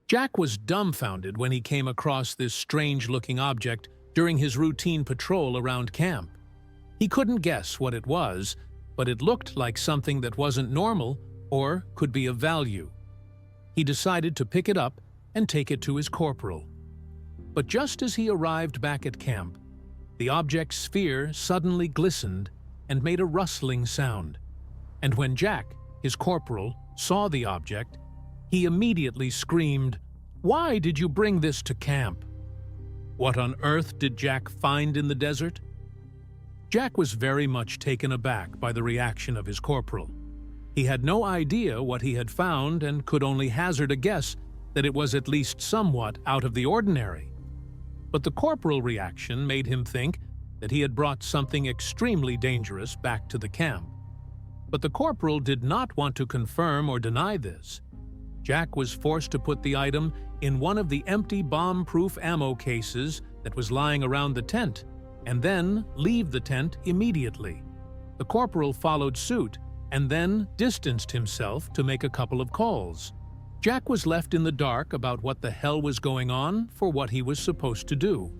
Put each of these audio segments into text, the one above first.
Jack was dumbfounded when he came across this strange-looking object during his routine patrol around camp. He couldn't guess what it was, but it looked like something that wasn't normal or could be of value. He decided to pick it up and take it to his corporal. But just as he arrived back at camp, the object's sphere suddenly glistened and made a rustling sound. And when Jack, his corporal, saw the object, he immediately screamed, "Why did you bring this to camp?" What on earth did Jack find in the desert? Jack was very much taken aback by the reaction of his corporal. He had no idea what he had found and could only hazard a guess that it was at least somewhat out of the ordinary. But the corporal reaction made him think that he had brought something extremely dangerous back to the camp. But the corporal did not want to confirm or deny this. Jack was forced to put the item in one of the empty bomb-proof ammo cases that was lying around the tent, and then leave the tent immediately. The corporal followed suit and then distanced himself to make a couple of calls. Jack was left in the dark about what the hell was going on for what he was supposed to do.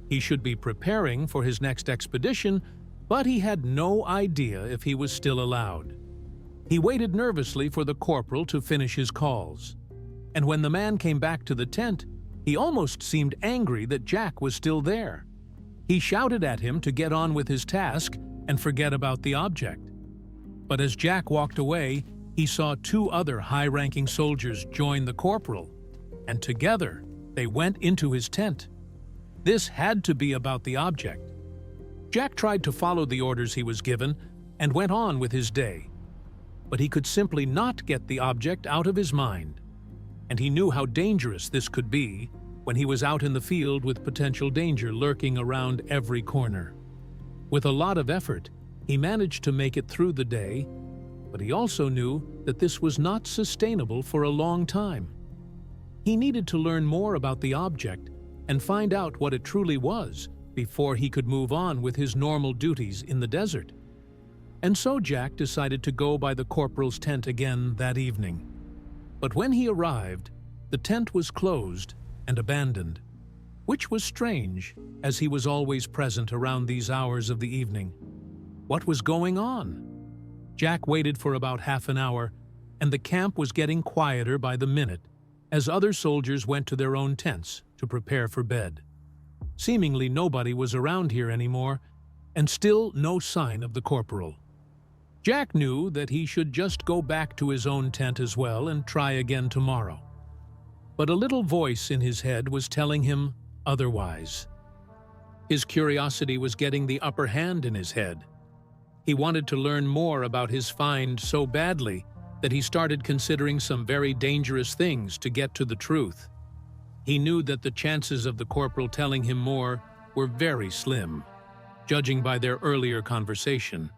He should be preparing for his next expedition, but he had no idea if he was still allowed. He waited nervously for the corporal to finish his calls. And when the man came back to the tent, he almost seemed angry that Jack was still there. He shouted at him to get on with his task and forget about the object. But as Jack walked away, he saw two other high-ranking soldiers join the corporal, and together they went into his tent. This had to be about the object. Jack tried to follow the orders he was given and went on with his day. But he could simply not get the object out of his mind. And he knew how dangerous this could be when he was out in the field with potential danger lurking around every corner. With a lot of effort, he managed to make it through the day, but he also knew that this was not sustainable for a long time. He needed to learn more about the object and find out what it truly was before he could move on with his normal duties in the desert. And so Jack decided to go by the corporal's tent again that evening. But when he arrived, the tent was closed and abandoned, which was strange, as he was always present around these hours of the evening. What was going on? Jack waited for about half an hour, and the camp was getting quieter by the minute as other soldiers went to their own tents to prepare for bed. Seemingly nobody was around here anymore, and still no sign of the corporal. Jack knew that he should just go back to his own tent as well and try again tomorrow. But a little voice in his head was telling him otherwise. His curiosity was getting the upper hand in his head. He wanted to learn more about his find so badly that he started considering some very dangerous things to get to the truth. He knew that the chances of the corporal telling him more were very slim, judging by their earlier conversation.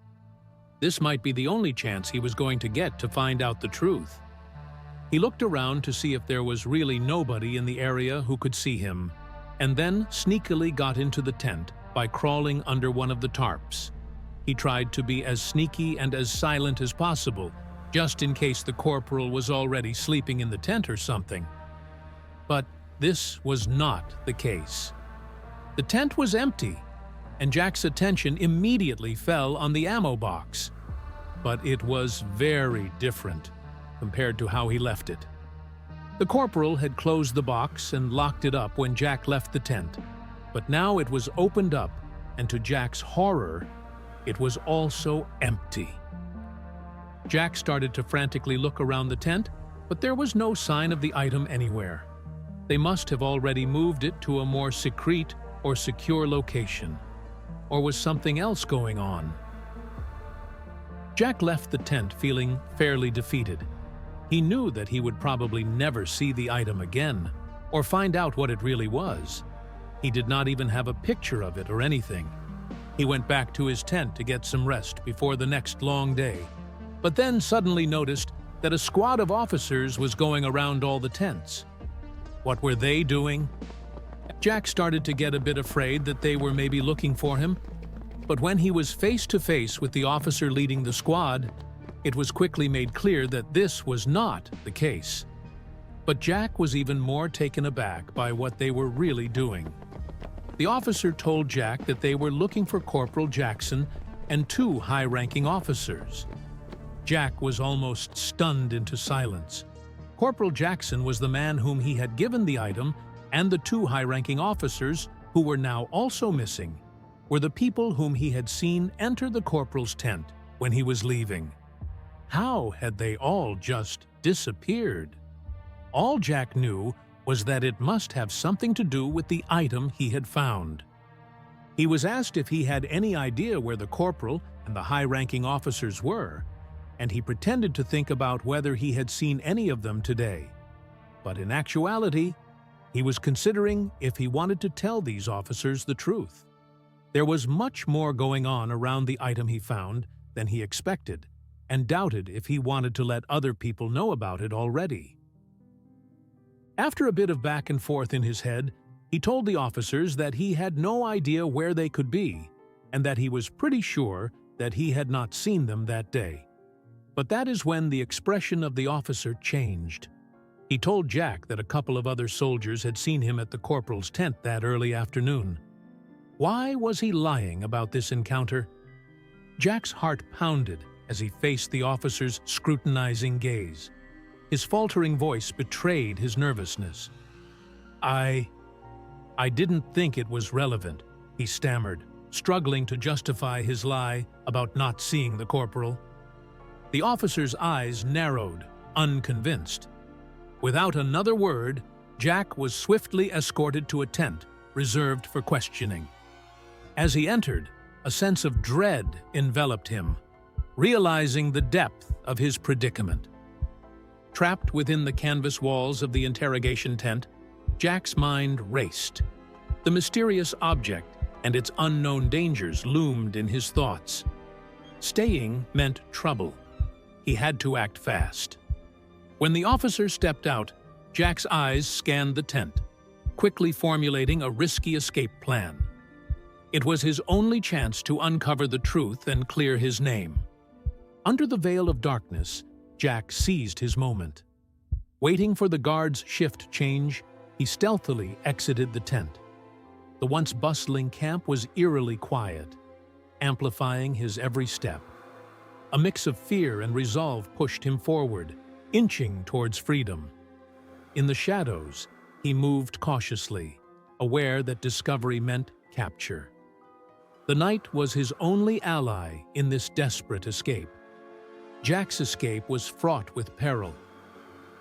This might be the only chance he was going to get to find out the truth. He looked around to see if there was really nobody in the area who could see him, and then sneakily got into the tent by crawling under one of the tarps. He tried to be as sneaky and as silent as possible, just in case the corporal was already sleeping in the tent or something. But this was not the case. The tent was empty, and Jack's attention immediately fell on the ammo box. But it was very different compared to how he left it. The corporal had closed the box and locked it up when Jack left the tent, but now it was opened up, and to Jack's horror, it was also empty. Jack started to frantically look around the tent, but there was no sign of the item anywhere. They must have already moved it to a more secret or secure location. Or was something else going on? Jack left the tent feeling fairly defeated. He knew that he would probably never see the item again, or find out what it really was. He did not even have a picture of it or anything. He went back to his tent to get some rest before the next long day, but then suddenly noticed that a squad of officers was going around all the tents. What were they doing? Jack started to get a bit afraid that they were maybe looking for him, but when he was face to face with the officer leading the squad, it was quickly made clear that this was not the case. But Jack was even more taken aback by what they were really doing. The officer told Jack that they were looking for Corporal Jackson and two high-ranking officers. Jack was almost stunned into silence. Corporal Jackson was the man whom he had given the item, and the two high-ranking officers, who were now also missing, were the people whom he had seen enter the corporal's tent when he was leaving. How had they all just disappeared? All Jack knew was that it must have something to do with the item he had found. He was asked if he had any idea where the corporal and the high-ranking officers were, and he pretended to think about whether he had seen any of them today. But in actuality, he was considering if he wanted to tell these officers the truth. There was much more going on around the item he found than he expected, and doubted if he wanted to let other people know about it already. After a bit of back and forth in his head, he told the officers that he had no idea where they could be, and that he was pretty sure that he had not seen them that day. But that is when the expression of the officer changed. He told Jack that a couple of other soldiers had seen him at the corporal's tent that early afternoon. Why was he lying about this encounter? Jack's heart pounded as he faced the officer's scrutinizing gaze. His faltering voice betrayed his nervousness. I didn't think it was relevant," he stammered, struggling to justify his lie about not seeing the corporal. The officer's eyes narrowed, unconvinced. Without another word, Jack was swiftly escorted to a tent reserved for questioning. As he entered, a sense of dread enveloped him, realizing the depth of his predicament. Trapped within the canvas walls of the interrogation tent, Jack's mind raced. The mysterious object and its unknown dangers loomed in his thoughts. Staying meant trouble. He had to act fast. When the officer stepped out, Jack's eyes scanned the tent, quickly formulating a risky escape plan. It was his only chance to uncover the truth and clear his name. Under the veil of darkness, Jack seized his moment. Waiting for the guard's shift change, he stealthily exited the tent. The once bustling camp was eerily quiet, amplifying his every step. A mix of fear and resolve pushed him forward, inching towards freedom. In the shadows, he moved cautiously, aware that discovery meant capture. The night was his only ally in this desperate escape. Jack's escape was fraught with peril.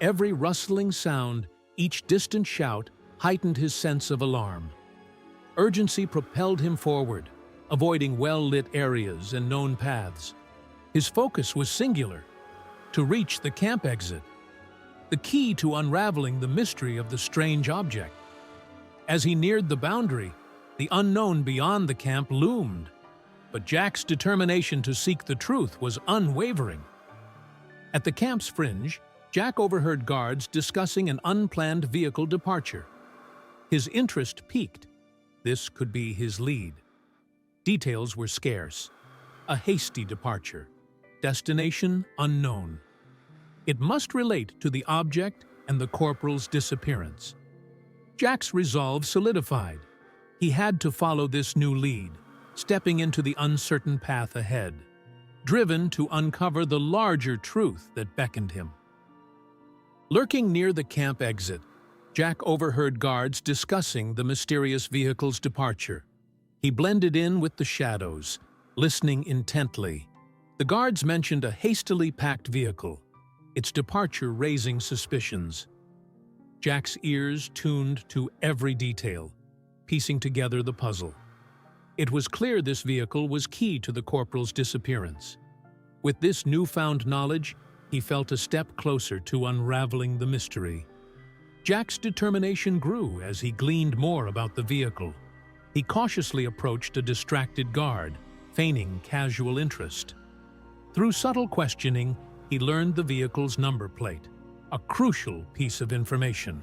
Every rustling sound, each distant shout, heightened his sense of alarm. Urgency propelled him forward, avoiding well-lit areas and known paths. His focus was singular: to reach the camp exit, the key to unraveling the mystery of the strange object. As he neared the boundary, the unknown beyond the camp loomed, but Jack's determination to seek the truth was unwavering. At the camp's fringe, Jack overheard guards discussing an unplanned vehicle departure. His interest piqued. This could be his lead. Details were scarce. A hasty departure. Destination unknown. It must relate to the object and the corporal's disappearance. Jack's resolve solidified. He had to follow this new lead, stepping into the uncertain path ahead, driven to uncover the larger truth that beckoned him. Lurking near the camp exit, Jack overheard guards discussing the mysterious vehicle's departure. He blended in with the shadows, listening intently. The guards mentioned a hastily packed vehicle, its departure raising suspicions. Jack's ears tuned to every detail, piecing together the puzzle. It was clear this vehicle was key to the corporal's disappearance. With this newfound knowledge, he felt a step closer to unraveling the mystery. Jack's determination grew as he gleaned more about the vehicle. He cautiously approached a distracted guard, feigning casual interest. Through subtle questioning, he learned the vehicle's number plate, a crucial piece of information.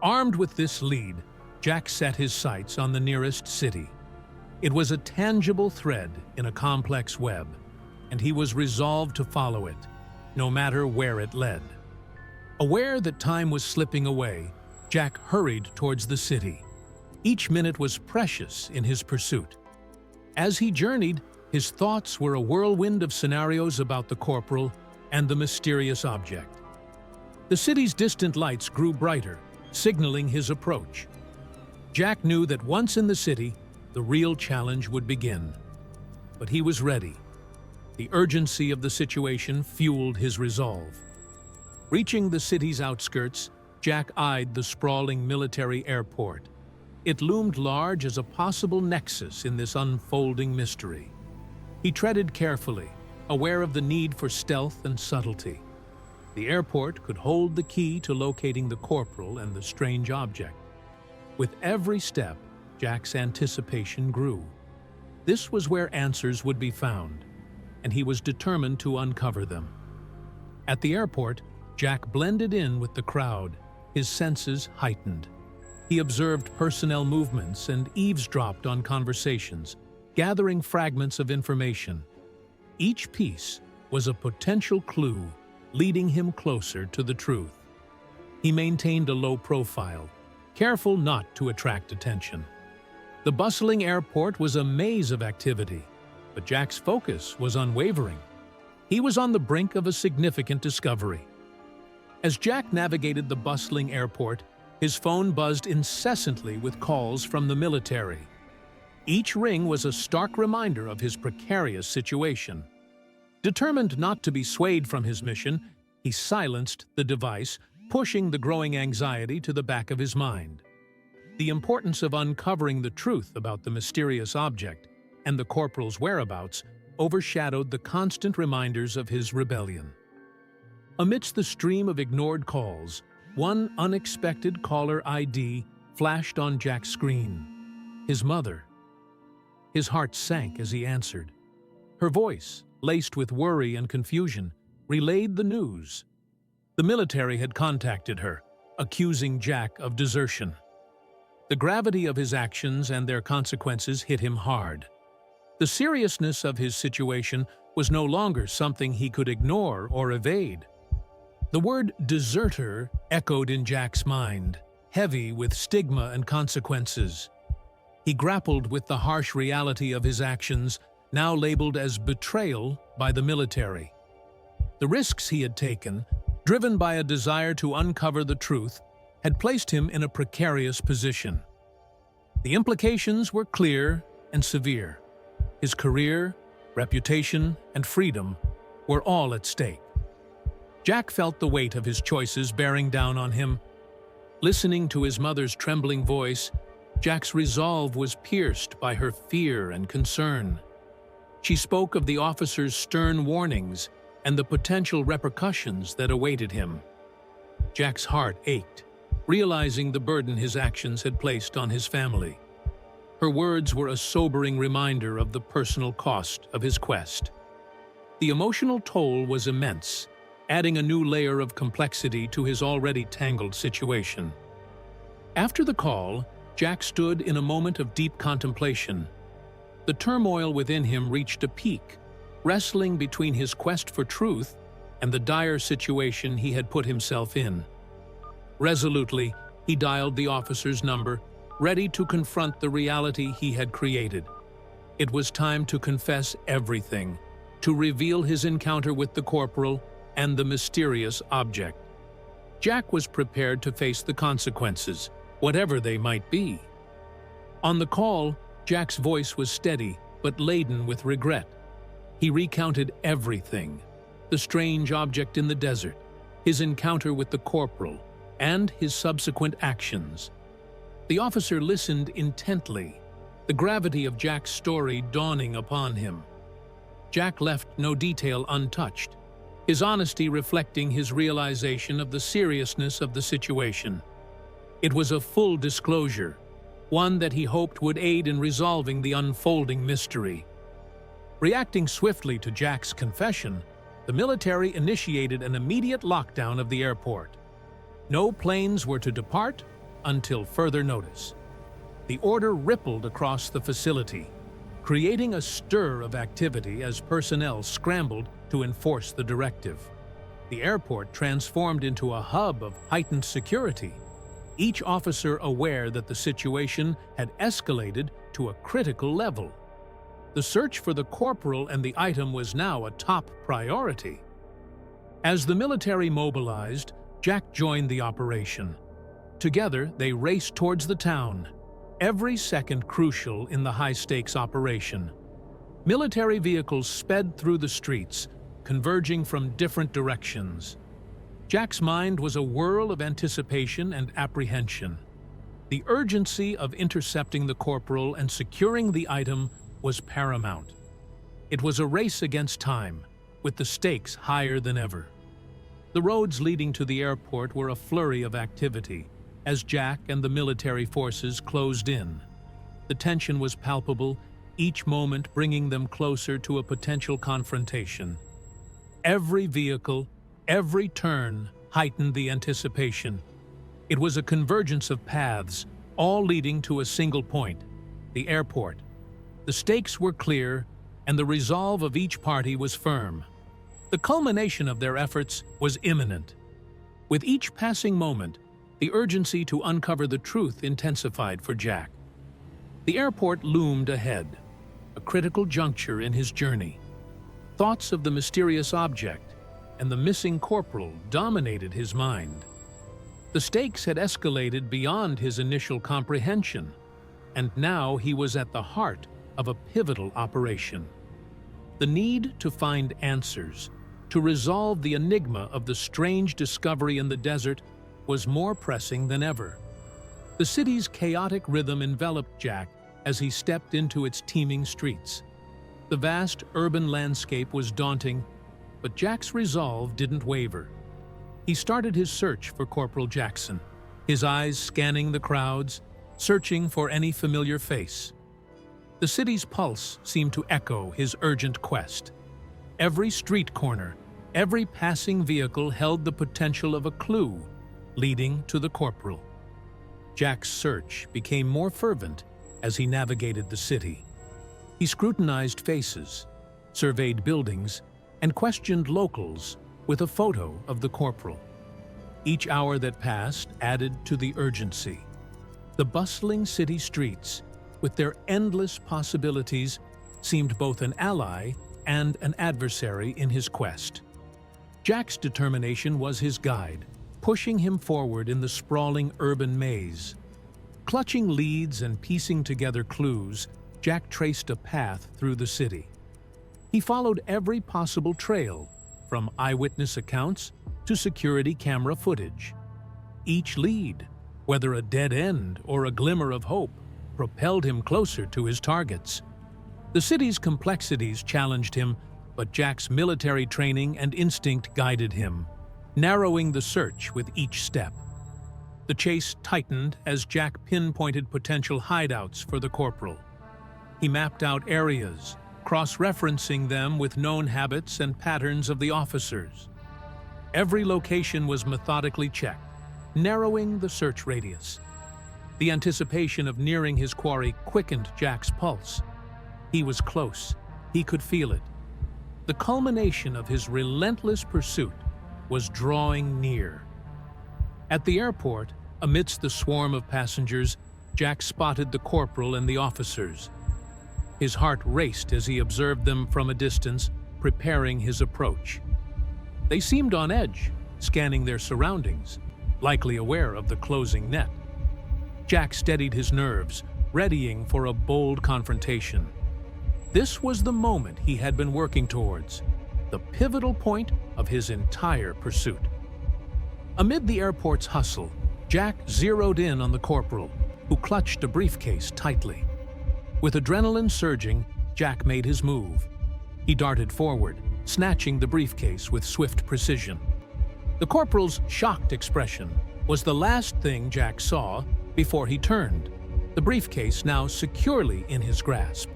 Armed with this lead, Jack set his sights on the nearest city. It was a tangible thread in a complex web, and he was resolved to follow it, no matter where it led. Aware that time was slipping away, Jack hurried towards the city. Each minute was precious in his pursuit. As he journeyed, his thoughts were a whirlwind of scenarios about the Corporal and the mysterious object. The city's distant lights grew brighter, signaling his approach. Jack knew that once in the city, the real challenge would begin. But he was ready. The urgency of the situation fueled his resolve. Reaching the city's outskirts, Jack eyed the sprawling military airport. It loomed large as a possible nexus in this unfolding mystery. He treaded carefully, aware of the need for stealth and subtlety. The airport could hold the key to locating the Corporal and the strange object. With every step, Jack's anticipation grew. This was where answers would be found, and he was determined to uncover them. At the airport, Jack blended in with the crowd, his senses heightened. He observed personnel movements and eavesdropped on conversations, gathering fragments of information. Each piece was a potential clue, leading him closer to the truth. He maintained a low profile, careful not to attract attention. The bustling airport was a maze of activity, but Jack's focus was unwavering. He was on the brink of a significant discovery. As Jack navigated the bustling airport, his phone buzzed incessantly with calls from the military. Each ring was a stark reminder of his precarious situation. Determined not to be swayed from his mission, he silenced the device, pushing the growing anxiety to the back of his mind. The importance of uncovering the truth about the mysterious object and the Corporal's whereabouts overshadowed the constant reminders of his rebellion. Amidst the stream of ignored calls, one unexpected caller ID flashed on Jack's screen. His mother. His heart sank as he answered. Her voice, laced with worry and confusion, relayed the news. The military had contacted her, accusing Jack of desertion. The gravity of his actions and their consequences hit him hard. The seriousness of his situation was no longer something he could ignore or evade. The word deserter echoed in Jack's mind, heavy with stigma and consequences. He grappled with the harsh reality of his actions, now labeled as betrayal by the military. The risks he had taken, driven by a desire to uncover the truth, had placed him in a precarious position. The implications were clear and severe. His career, reputation, and freedom were all at stake. Jack felt the weight of his choices bearing down on him. Listening to his mother's trembling voice, Jack's resolve was pierced by her fear and concern. She spoke of the officer's stern warnings and the potential repercussions that awaited him. Jack's heart ached, realizing the burden his actions had placed on his family. Her words were a sobering reminder of the personal cost of his quest. The emotional toll was immense, adding a new layer of complexity to his already tangled situation. After the call, Jack stood in a moment of deep contemplation. The turmoil within him reached a peak, wrestling between his quest for truth and the dire situation he had put himself in. Resolutely, he dialed the officer's number, ready to confront the reality he had created. It was time to confess everything, to reveal his encounter with the Corporal and the mysterious object. Jack was prepared to face the consequences, whatever they might be. On the call, Jack's voice was steady but laden with regret. He recounted everything: the strange object in the desert, his encounter with the Corporal, and his subsequent actions. The officer listened intently, the gravity of Jack's story dawning upon him. Jack left no detail untouched, his honesty reflecting his realization of the seriousness of the situation. It was a full disclosure, one that he hoped would aid in resolving the unfolding mystery. Reacting swiftly to Jack's confession, the military initiated an immediate lockdown of the airport. No planes were to depart until further notice. The order rippled across the facility, creating a stir of activity as personnel scrambled to enforce the directive. the airport transformed into a hub of heightened security, each officer aware that the situation had escalated to a critical level. The search for the corporal and the item was now a top priority. As the military mobilized, Jack joined the operation. Together, they raced towards the town, every second crucial in the high-stakes operation. Military vehicles sped through the streets, converging from different directions. Jack's mind was a whirl of anticipation and apprehension. The urgency of intercepting the corporal and securing the item was paramount. It was a race against time, with the stakes higher than ever. The roads leading to the airport were a flurry of activity as Jack and the military forces closed in. The tension was palpable, each moment bringing them closer to a potential confrontation. Every vehicle, every turn heightened the anticipation. It was a convergence of paths, all leading to a single point, the airport. The stakes were clear, and the resolve of each party was firm. The culmination of their efforts was imminent. With each passing moment, the urgency to uncover the truth intensified for Jack. The airport loomed ahead, a critical juncture in his journey. Thoughts of the mysterious object and the missing corporal dominated his mind. The stakes had escalated beyond his initial comprehension, and now he was at the heart of a pivotal operation. The need to find answers, to resolve the enigma of the strange discovery in the desert, was more pressing than ever. The city's chaotic rhythm enveloped Jack as he stepped into its teeming streets. The vast urban landscape was daunting, but Jack's resolve didn't waver. He started his search for Corporal Jackson, his eyes scanning the crowds, searching for any familiar face. The city's pulse seemed to echo his urgent quest. Every street corner, every passing vehicle held the potential of a clue leading to the corporal. Jack's search became more fervent as he navigated the city. He scrutinized faces, surveyed buildings, and questioned locals with a photo of the corporal. Each hour that passed added to the urgency. The bustling city streets, with their endless possibilities, seemed both an ally and an adversary in his quest. Jack's determination was his guide, pushing him forward in the sprawling urban maze. Clutching leads and piecing together clues, Jack traced a path through the city. He followed every possible trail, from eyewitness accounts to security camera footage. Each lead, whether a dead end or a glimmer of hope, propelled him closer to his targets. The city's complexities challenged him, but Jack's military training and instinct guided him, narrowing the search with each step. The chase tightened as Jack pinpointed potential hideouts for the corporal. He mapped out areas, cross-referencing them with known habits and patterns of the officers. Every location was methodically checked, narrowing the search radius. The anticipation of nearing his quarry quickened Jack's pulse. He was close. He could feel it. The culmination of his relentless pursuit was drawing near. At the airport, amidst the swarm of passengers, Jack spotted the corporal and the officers. His heart raced as he observed them from a distance, preparing his approach. They seemed on edge, scanning their surroundings, likely aware of the closing net. Jack steadied his nerves, readying for a bold confrontation. This was the moment he had been working towards, the pivotal point of his entire pursuit. Amid the airport's hustle, Jack zeroed in on the corporal, who clutched a briefcase tightly. With adrenaline surging, Jack made his move. He darted forward, snatching the briefcase with swift precision. The corporal's shocked expression was the last thing Jack saw before he turned, the briefcase now securely in his grasp.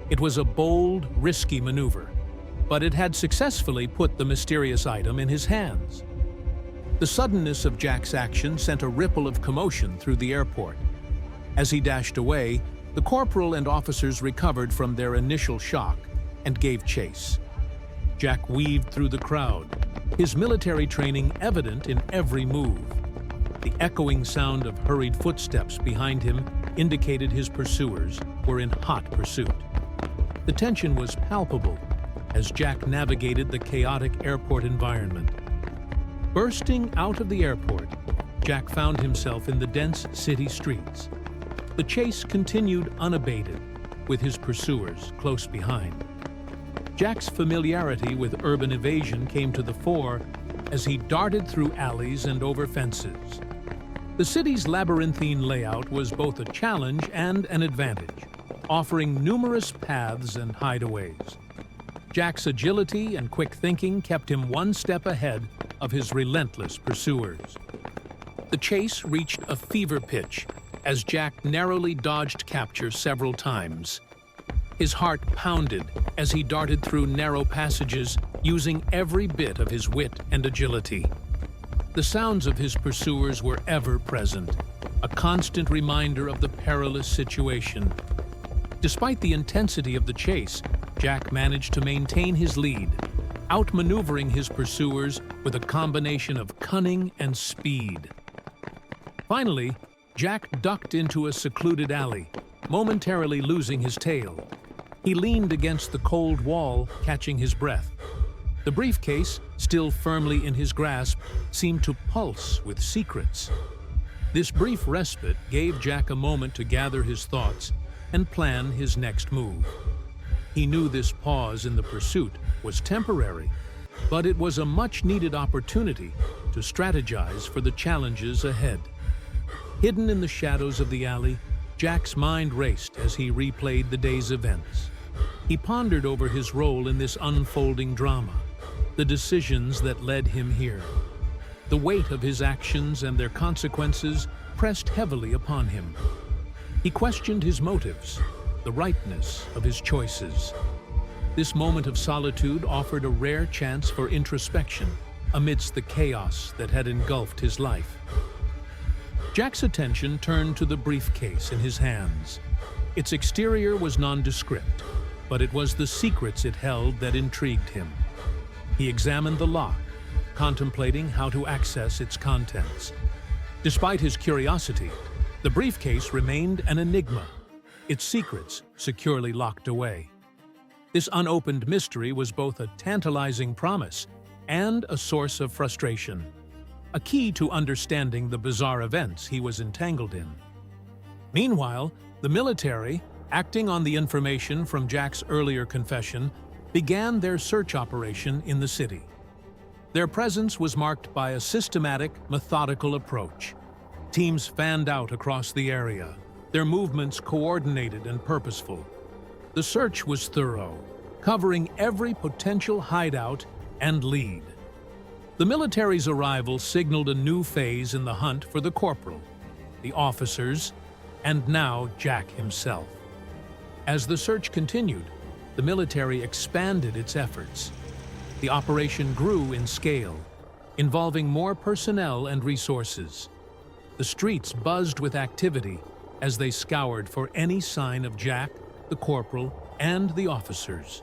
It was a bold, risky maneuver, but it had successfully put the mysterious item in his hands. The suddenness of Jack's action sent a ripple of commotion through the airport. As he dashed away, the corporal and officers recovered from their initial shock and gave chase. Jack weaved through the crowd, his military training evident in every move. The echoing sound of hurried footsteps behind him indicated his pursuers were in hot pursuit. The tension was palpable as Jack navigated the chaotic airport environment. Bursting out of the airport, Jack found himself in the dense city streets. The chase continued unabated, with his pursuers close behind. Jack's familiarity with urban evasion came to the fore as he darted through alleys and over fences. The city's labyrinthine layout was both a challenge and an advantage, offering numerous paths and hideaways. Jack's agility and quick thinking kept him one step ahead of his relentless pursuers. The chase reached a fever pitch as Jack narrowly dodged capture several times. His heart pounded as he darted through narrow passages, using every bit of his wit and agility. The sounds of his pursuers were ever present, a constant reminder of the perilous situation. Despite the intensity of the chase, Jack managed to maintain his lead, outmaneuvering his pursuers with a combination of cunning and speed. Finally, Jack ducked into a secluded alley, momentarily losing his tail. He leaned against the cold wall, catching his breath. The briefcase, still firmly in his grasp, seemed to pulse with secrets. This brief respite gave Jack a moment to gather his thoughts and plan his next move. He knew this pause in the pursuit was temporary, but it was a much-needed opportunity to strategize for the challenges ahead. Hidden in the shadows of the alley, Jack's mind raced as he replayed the day's events. He pondered over his role in this unfolding drama, the decisions that led him here. The weight of his actions and their consequences pressed heavily upon him. He questioned his motives, the rightness of his choices. This moment of solitude offered a rare chance for introspection amidst the chaos that had engulfed his life. Jack's attention turned to the briefcase in his hands. Its exterior was nondescript, but it was the secrets it held that intrigued him. He examined the lock, contemplating how to access its contents. Despite his curiosity, the briefcase remained an enigma, its secrets securely locked away. This unopened mystery was both a tantalizing promise and a source of frustration, a key to understanding the bizarre events he was entangled in. Meanwhile, the military, acting on the information from Jack's earlier confession, began their search operation in the city. Their presence was marked by a systematic, methodical approach. Teams fanned out across the area, their movements coordinated and purposeful. The search was thorough, covering every potential hideout and lead. The military's arrival signaled a new phase in the hunt for the corporal, the officers, and now Jack himself. As the search continued, the military expanded its efforts. The operation grew in scale, involving more personnel and resources. The streets buzzed with activity as they scoured for any sign of Jack, the corporal, and the officers.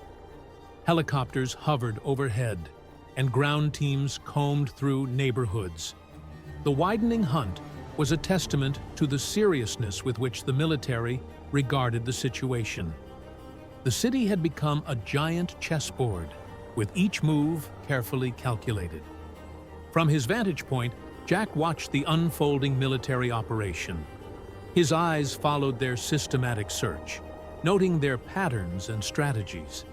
Helicopters hovered overhead, and ground teams combed through neighborhoods. The widening hunt was a testament to the seriousness with which the military regarded the situation. The city had become a giant chessboard, with each move carefully calculated. From his vantage point, Jack watched the unfolding military operation. His eyes followed their systematic search, noting their patterns and strategies.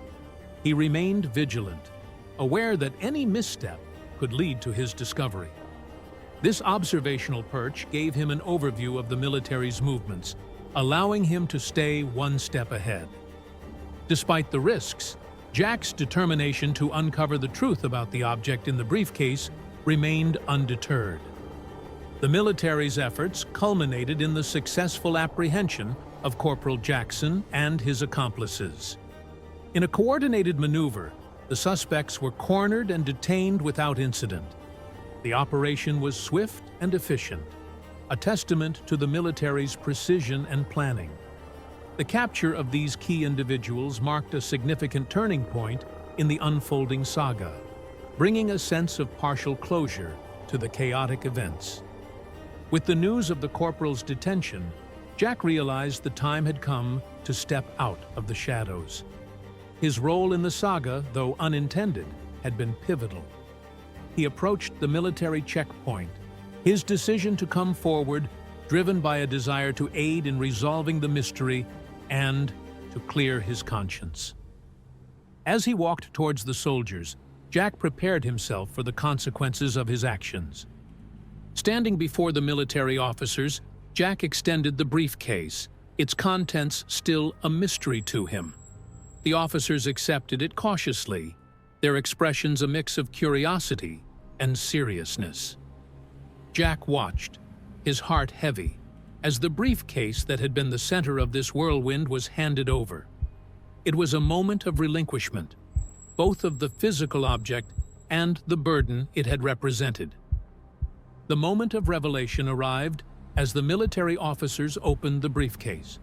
He remained vigilant, aware that any misstep could lead to his discovery. This observational perch gave him an overview of the military's movements, allowing him to stay one step ahead. Despite the risks, Jack's determination to uncover the truth about the object in the briefcase remained undeterred. The military's efforts culminated in the successful apprehension of Corporal Jackson and his accomplices. In a coordinated maneuver, the suspects were cornered and detained without incident. The operation was swift and efficient, a testament to the military's precision and planning. The capture of these key individuals marked a significant turning point in the unfolding saga. bringing a sense of partial closure to the chaotic events. With the news of the corporal's detention, Jack realized the time had come to step out of the shadows. His role in the saga, though unintended, had been pivotal. He approached the military checkpoint, his decision to come forward driven by a desire to aid in resolving the mystery and to clear his conscience. As he walked towards the soldiers, Jack prepared himself for the consequences of his actions. Standing before the military officers, Jack extended the briefcase, its contents still a mystery to him. The officers accepted it cautiously, their expressions a mix of curiosity and seriousness. Jack watched, his heart heavy, as the briefcase that had been the center of this whirlwind was handed over. It was a moment of relinquishment, both of the physical object and the burden it had represented. The moment of revelation arrived as the military officers opened the briefcase.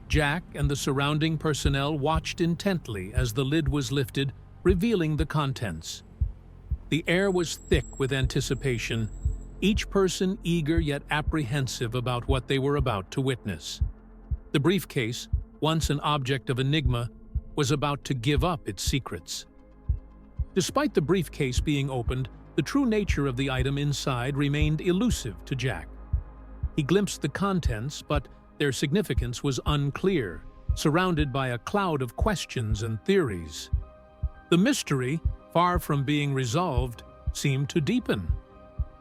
Jack and the surrounding personnel watched intently as the lid was lifted, revealing the contents. The air was thick with anticipation, each person eager yet apprehensive about what they were about to witness. The briefcase, once an object of enigma, was about to give up its secrets. Despite the briefcase being opened, the true nature of the item inside remained elusive to Jack. He glimpsed the contents, but their significance was unclear, surrounded by a cloud of questions and theories. The mystery, far from being resolved, seemed to deepen.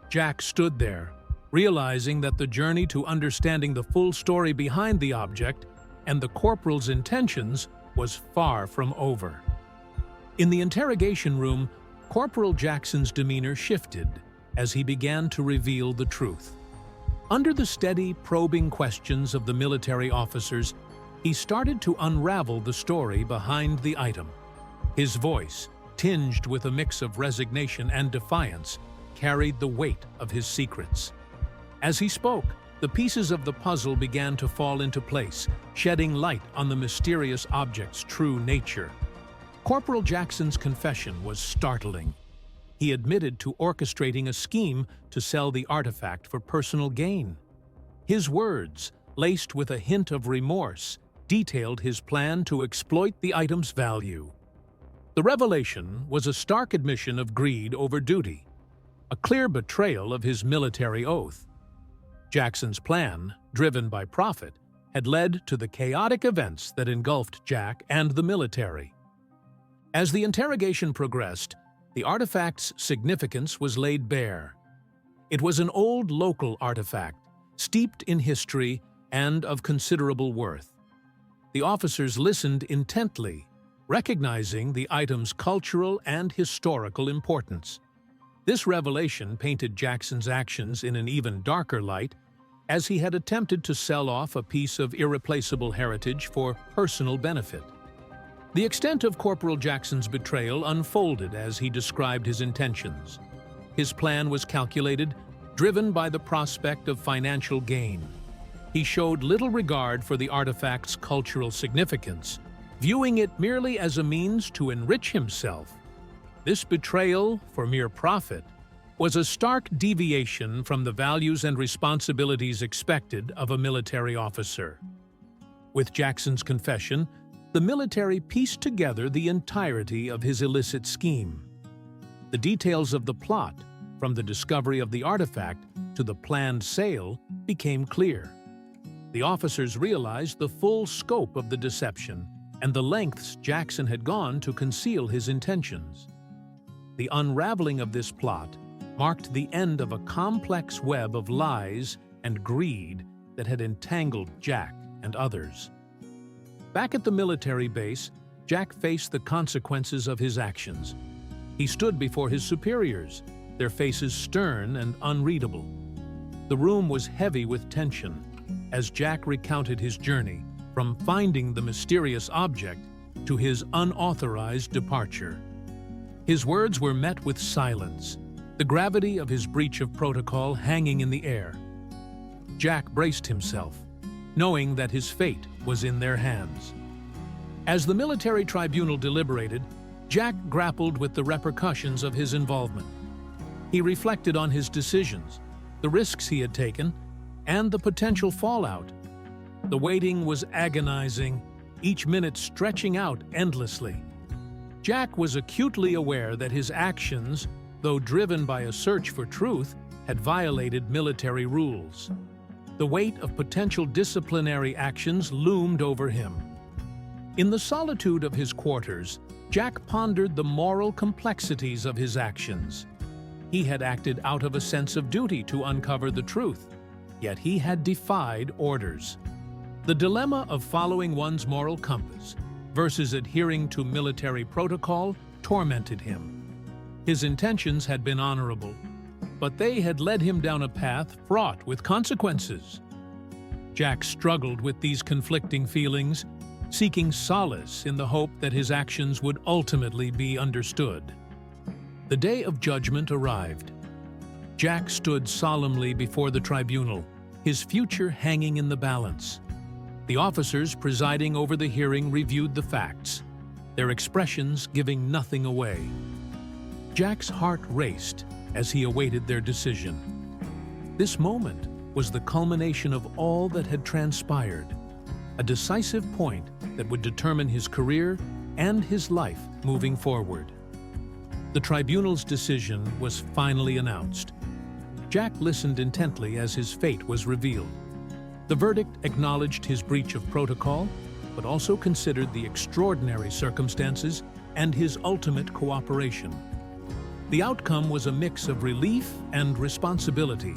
Jack stood there, realizing that the journey to understanding the full story behind the object and the corporal's intentions was far from over. In the interrogation room, Corporal Jackson's demeanor shifted as he began to reveal the truth. Under the steady, probing questions of the military officers, he started to unravel the story behind the item. His voice, tinged with a mix of resignation and defiance, carried the weight of his secrets. As he spoke, the pieces of the puzzle began to fall into place, shedding light on the mysterious object's true nature. Corporal Jackson's confession was startling. He admitted to orchestrating a scheme to sell the artifact for personal gain. His words, laced with a hint of remorse, detailed his plan to exploit the item's value. The revelation was a stark admission of greed over duty, a clear betrayal of his military oath. Jackson's plan, driven by profit, had led to the chaotic events that engulfed Jack and the military. As the interrogation progressed, the artifact's significance was laid bare. It was an old local artifact, steeped in history and of considerable worth. The officers listened intently, recognizing the item's cultural and historical importance. This revelation painted Jackson's actions in an even darker light, as he had attempted to sell off a piece of irreplaceable heritage for personal benefit. The extent of Corporal Jackson's betrayal unfolded as he described his intentions. His plan was calculated, driven by the prospect of financial gain. He showed little regard for the artifact's cultural significance, viewing it merely as a means to enrich himself. This betrayal for mere profit was a stark deviation from the values and responsibilities expected of a military officer. With Jackson's confession, the military pieced together the entirety of his illicit scheme. The details of the plot, from the discovery of the artifact to the planned sale, became clear. The officers realized the full scope of the deception and the lengths Jackson had gone to conceal his intentions. The unraveling of this plot marked the end of a complex web of lies and greed that had entangled Jack and others. Back at the military base, Jack faced the consequences of his actions. He stood before his superiors, their faces stern and unreadable. The room was heavy with tension as Jack recounted his journey from finding the mysterious object to his unauthorized departure. His words were met with silence, the gravity of his breach of protocol hanging in the air. Jack braced himself, knowing that his fate was in their hands. As the military tribunal deliberated, Jack grappled with the repercussions of his involvement. He reflected on his decisions, the risks he had taken, and the potential fallout. The waiting was agonizing, each minute stretching out endlessly. Jack was acutely aware that his actions, though driven by a search for truth, had violated military rules. The weight of potential disciplinary actions loomed over him. In the solitude of his quarters, Jack pondered the moral complexities of his actions. He had acted out of a sense of duty to uncover the truth, yet he had defied orders. The dilemma of following one's moral compass versus adhering to military protocol tormented him. His intentions had been honorable, but they had led him down a path fraught with consequences. Jack struggled with these conflicting feelings, seeking solace in the hope that his actions would ultimately be understood. The day of judgment arrived. Jack stood solemnly before the tribunal, his future hanging in the balance. The officers presiding over the hearing reviewed the facts, their expressions giving nothing away. Jack's heart raced as he awaited their decision. This moment was the culmination of all that had transpired, a decisive point that would determine his career and his life moving forward. The tribunal's decision was finally announced. Jack listened intently as his fate was revealed. The verdict acknowledged his breach of protocol, but also considered the extraordinary circumstances and his ultimate cooperation. The outcome was a mix of relief and responsibility,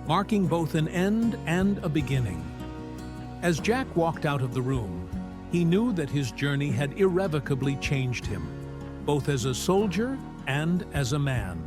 marking both an end and a beginning. As Jack walked out of the room, he knew that his journey had irrevocably changed him, both as a soldier and as a man.